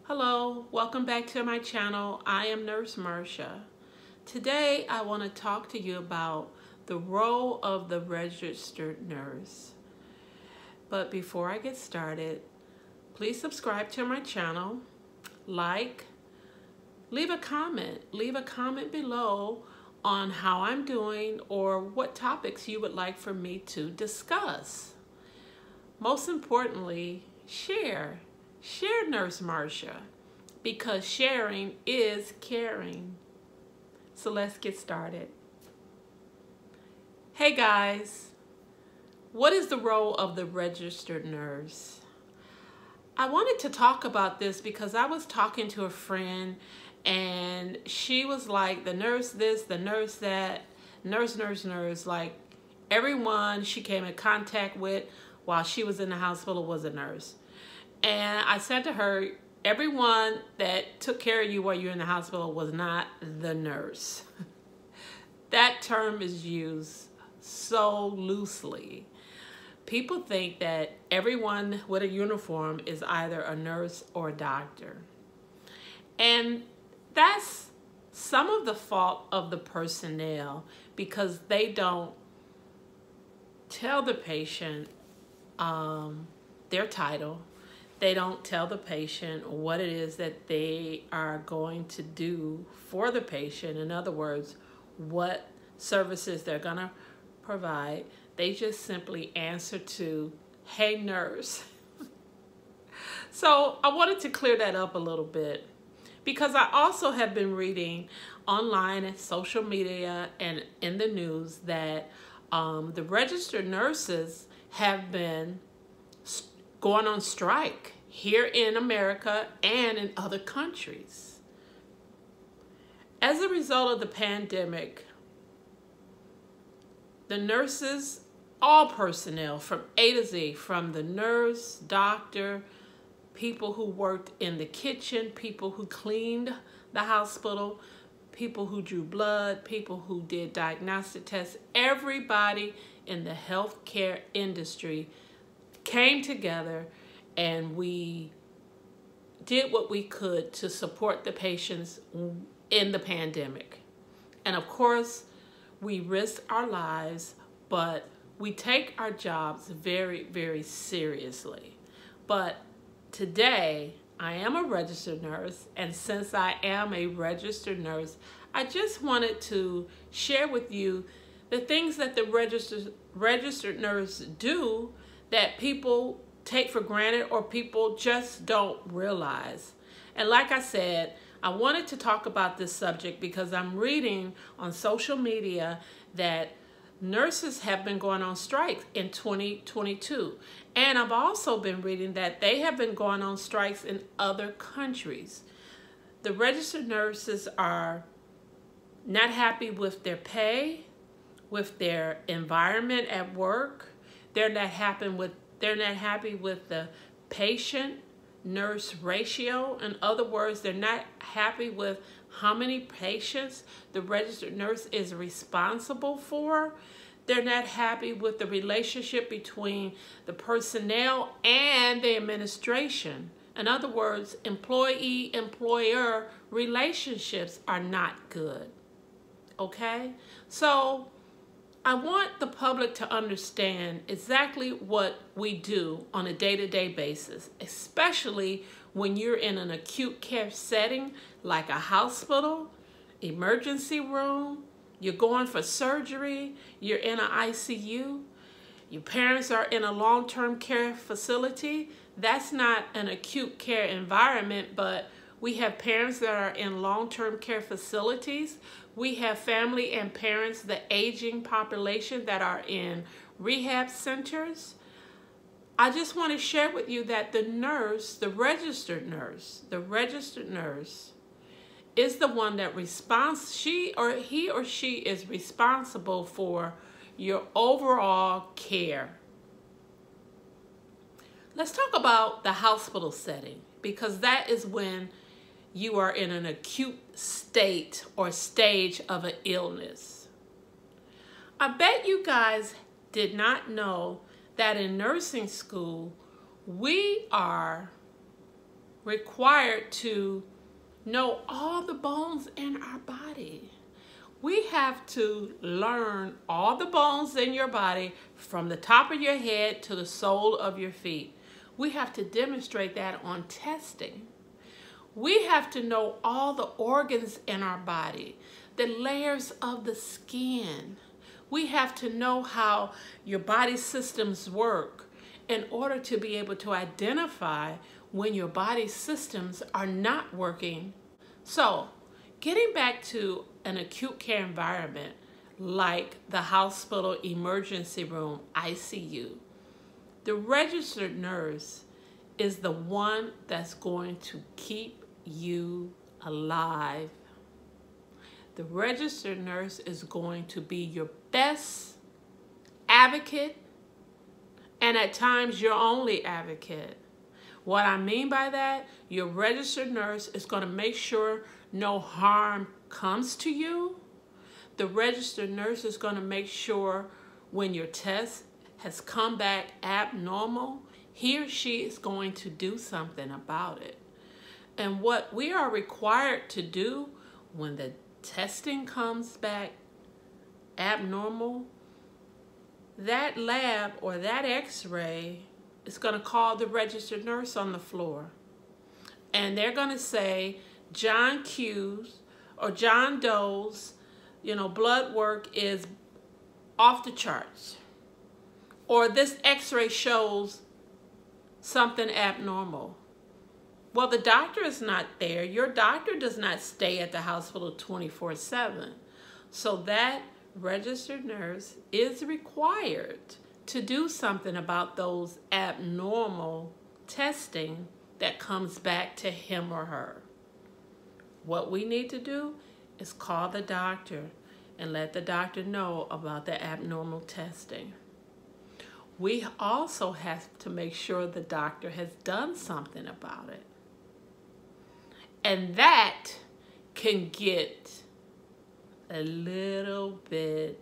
Hello, welcome back to my channel. I am Nurse Marsha. Today I want to talk to you about the role of the registered nurse. But before I get started, please subscribe to my channel, like, leave a comment below on how I'm doing or what topics you would like for me to discuss. Most importantly, share Nurse Marsha, because sharing is caring. So let's get started. Hey guys, what is the role of the registered nurse? I wanted to talk about this because I was talking to a friend and she was like, the nurse this, the nurse that, nurse, like everyone she came in contact with while she was in the hospital was a nurse. And I said to her, everyone that took care of you while you were in the hospital was not the nurse. That term is used so loosely. People think that everyone with a uniform is either a nurse or a doctor. And that's some of the fault of the personnel, because they don't tell the patient their title. They don't tell the patient what it is that they are going to do for the patient. In other words, what services they're going to provide. They just simply answer to, "Hey, nurse." So I wanted to clear that up a little bit, because I also have been reading online and social media and in the news that the registered nurses have been going on strike here in America and in other countries. As a result of the pandemic, the nurses, all personnel from A to Z, from the nurse, doctor, people who worked in the kitchen, people who cleaned the hospital, people who drew blood, people who did diagnostic tests, everybody in the healthcare industry came together and we did what we could to support the patients in the pandemic. And of course, we risked our lives, but we take our jobs very, very seriously. But today, I am a registered nurse, and since I am a registered nurse, I just wanted to share with you the things that the registered nurse do that people take for granted or people just don't realize. And like I said, I wanted to talk about this subject because I'm reading on social media that nurses have been going on strikes in 2022. And I've also been reading that they have been going on strikes in other countries. The registered nurses are not happy with their pay, with their environment at work. They're not happy with the patient-nurse ratio. In other words, they're not happy with how many patients the registered nurse is responsible for. They're not happy with the relationship between the personnel and the administration. In other words, employee-employer relationships are not good. Okay? So I want the public to understand exactly what we do on a day-to-day basis, especially when you're in an acute care setting like a hospital, emergency room, you're going for surgery, you're in an ICU, your parents are in a long-term care facility. That's not an acute care environment, but we have parents that are in long-term care facilities. We have family and parents, the aging population, that are in rehab centers. I just want to share with you that the nurse, the registered nurse is the one that he or she is responsible for your overall care. Let's talk about the hospital setting, because that is when you are in an acute state or stage of an illness. I bet you guys did not know that in nursing school, we are required to know all the bones in our body. We have to learn all the bones in your body from the top of your head to the sole of your feet. We have to demonstrate that on testing. We have to know all the organs in our body, the layers of the skin. We have to know how your body systems work in order to be able to identify when your body systems are not working. So, getting back to an acute care environment like the hospital emergency room, ICU, the registered nurse is the one that's going to keep you alive. The registered nurse is going to be your best advocate, and at times your only advocate. What I mean by that, your registered nurse is going to make sure no harm comes to you. The registered nurse is going to make sure when your test has come back abnormal, he or she is going to do something about it. And what we are required to do when the testing comes back abnormal, that lab or that x-ray is going to call the registered nurse on the floor. And they're going to say, John Q's or John Doe's, blood work is off the charts. Or this x-ray shows something abnormal. Well, the doctor is not there. Your doctor does not stay at the hospital 24/7. So that registered nurse is required to do something about those abnormal testing that comes back to him or her. What we need to do is call the doctor and let the doctor know about the abnormal testing. We also have to make sure the doctor has done something about it. And that can get a little bit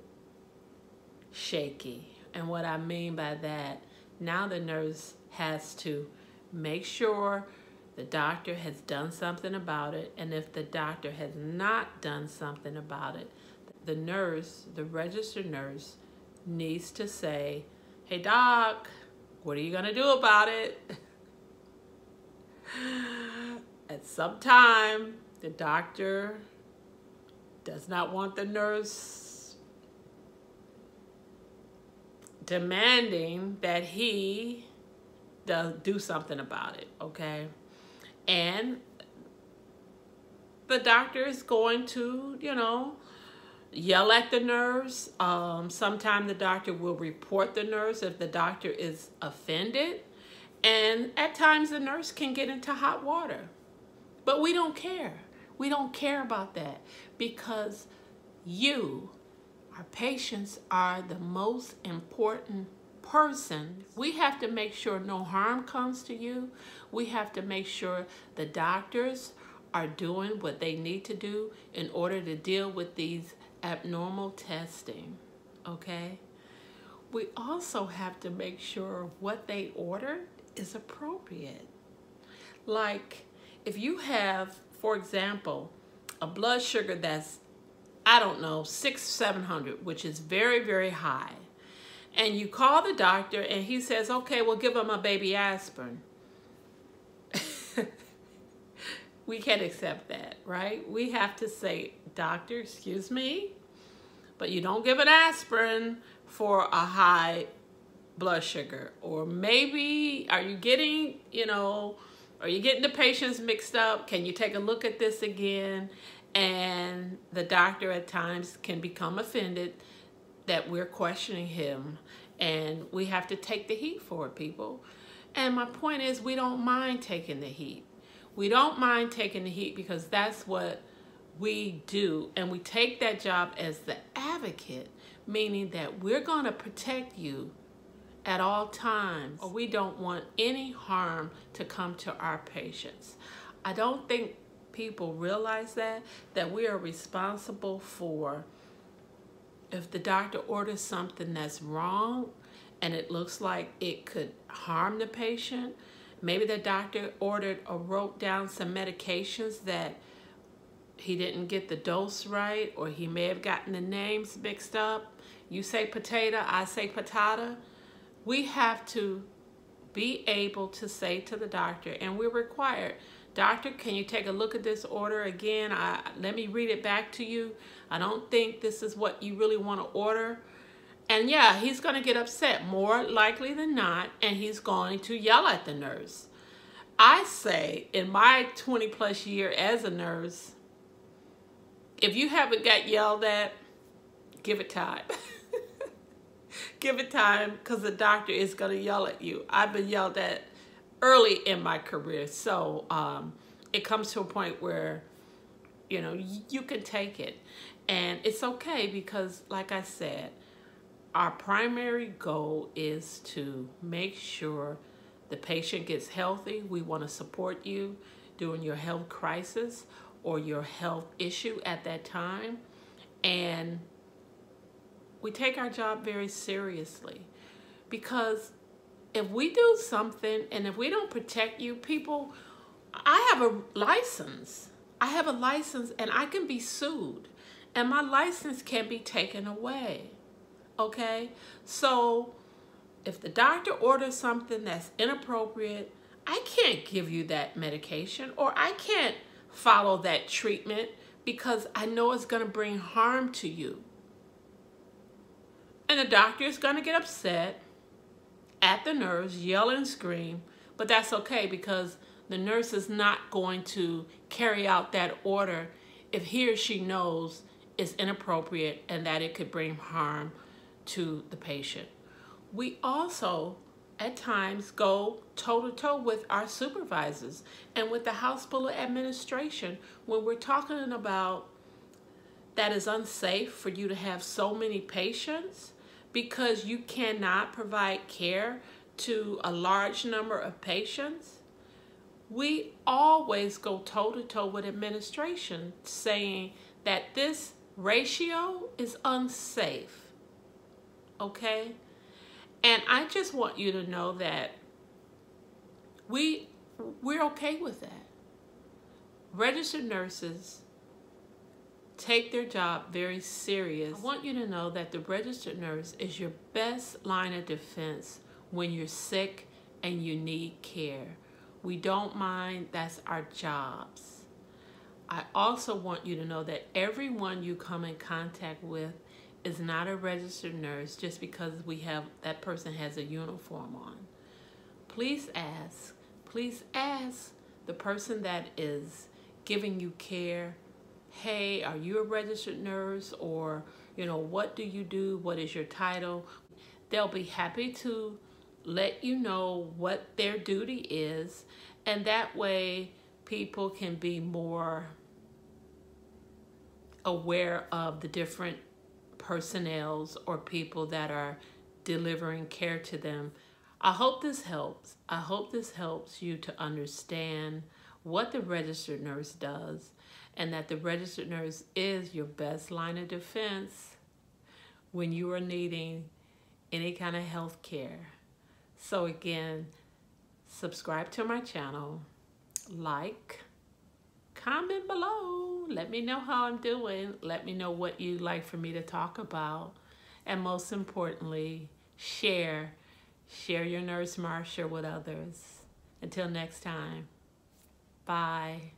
shaky. And what I mean by that, now the nurse has to make sure the doctor has done something about it. And if the doctor has not done something about it, the nurse, the registered nurse, needs to say, hey doc, what are you gonna do about it? At some time, the doctor does not want the nurse demanding that he do something about it, okay? And the doctor is going to, yell at the nurse. Sometimes the doctor will report the nurse if the doctor is offended. And at times the nurse can get into hot water. But we don't care. We don't care about that because our patients are the most important person. We have to make sure no harm comes to you. We have to make sure the doctors are doing what they need to do in order to deal with these abnormal testing, okay? We also have to make sure what they order is appropriate. Like, if you have, for example, a blood sugar that's, 600-700, which is very, very high, and you call the doctor and he says, okay, we'll give him a baby aspirin. We can't accept that, right? We have to say, doctor, excuse me, but you don't give an aspirin for a high blood sugar. Or maybe, are you getting the patients mixed up? Can you take a look at this again? And the doctor at times can become offended that we're questioning him, and we have to take the heat for it, people. And my point is, we don't mind taking the heat. We don't mind taking the heat because that's what we do. And we take that job as the advocate, meaning that we're going to protect you at all times, or we don't want any harm to come to our patients. I don't think people realize that we are responsible for, if the doctor orders something that's wrong and it looks like it could harm the patient, Maybe the doctor ordered or wrote down some medications that he didn't get the dose right, or he may have gotten the names mixed up. You say potato, I say patata. We have to be able to say to the doctor, and we're required, doctor, can you take a look at this order again? Let me read it back to you. I don't think this is what you really want to order. And yeah, he's going to get upset more likely than not, and he's going to yell at the nurse. I say, in my 20 plus year as a nurse, if you haven't got yelled at, give it time. Give it time, because the doctor is going to yell at you. I've been yelled at early in my career, so it comes to a point where, you know, you can take it. And it's okay, because like I said, our primary goal is to make sure the patient gets healthy. We want to support you during your health crisis or your health issue at that time. And we take our job very seriously, because if we do something and if we don't protect you, people, I have a license. I have a license and I can be sued, and my license can be taken away. Okay? So if the doctor orders something that's inappropriate, I can't give you that medication, or I can't follow that treatment, because I know it's going to bring harm to you. And the doctor is going to get upset at the nurse, yell and scream, but that's okay, because the nurse is not going to carry out that order if he or she knows it's inappropriate and that it could bring harm to the patient. We also, at times, go toe-to-toe with our supervisors and with the hospital administration when we're talking about that is unsafe for you to have so many patients because you cannot provide care to a large number of patients. We always go toe-to-toe with administration saying that this ratio is unsafe. Okay? And I just want you to know that we're okay with that. Registered nurses take their job very serious. I want you to know that the registered nurse is your best line of defense when you're sick and you need care. We don't mind, that's our jobs. I also want you to know that everyone you come in contact with is not a registered nurse just because that person has a uniform on. Please ask the person that is giving you care, hey, are you a registered nurse? Or, you know, what do you do? What is your title? They'll be happy to let you know what their duty is, and that way people can be more aware of the different personnels or people that are delivering care to them. I hope this helps. I hope this helps you to understand what the registered nurse does, and that the registered nurse is your best line of defense when you are needing any kind of health care. So again, subscribe to my channel, like, comment below, let me know how I'm doing, let me know what you'd like for me to talk about, and most importantly, share your Nurse Marsha with others. Until next time, bye.